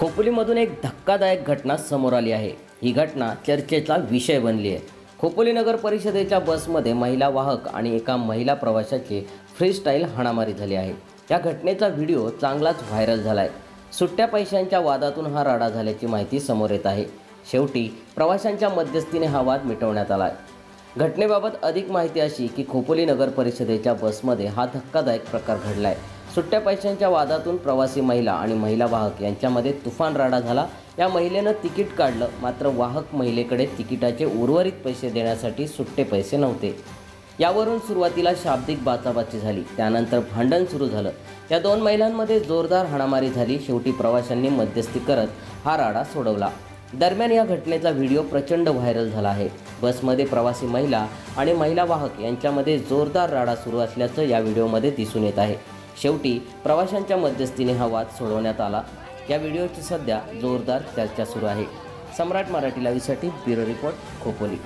खोपोलीमधून एक धक्कादायक घटना समोर आली आहे। ही घटना चर्चेचा विषय बनली आहे। खोपोली नगर परिषदेच्या बसमध्ये महिला वाहक आणि एका महिला प्रवाशाची फ्रीस्टाईल हाणामारी झाली आहे। या घटनेचा व्हिडिओ चांगलाच व्हायरल झाला आहे। सुट्ट्या पैशांच्या वादातून हा राडा झाल्याची माहिती समोर येत आहे। शेवटी प्रवाशांच्या मध्यस्थीने हा वाद मिटवण्यात आला आहे। घटनेबाबत अधिक माहिती अशी की खोपोली नगर परिषदेच्या बसमध्ये हा धक्कादायक प्रकार घडला आहे। सुट्ट्या पैशांच्या वादातून प्रवासी महिला आणि महिला वाहक यांच्यामध्ये तुफान राडा झाला। या महिलेनं तिकीट काढलं, मात्र वाहक महिलेकडे तिकिटाचे उर्वरित पैसे देण्यासाठी सुट्टे पैसे नव्हते। यावरून सुरुवातीला शाब्दिक बाचाबाची झाली, त्यानंतर भांडण सुरू झालं। या दोन महिलांमध्ये जोरदार हाणामारी झाली। शेवटी प्रवाशांनी मध्यस्थी करत हा राडा सोडवला। दरम्यान या घटनेचा व्हिडिओ प्रचंड व्हायरल झाला आहे। बसमध्ये प्रवासी महिला आणि महिला वाहक यांच्यामध्ये जोरदार राडा सुरू असल्याचं या व्हिडिओमध्ये दिसून येत आहे। शेवटी प्रवाशांच्या मध्यस्थीने हा वाद सोडवण्यात आला। या व्हिडिओची सध्या जोरदार चर्चा सुरू आहे। सम्राट मराठी लाईव्हसाठी ब्युरो रिपोर्ट, खोपोली।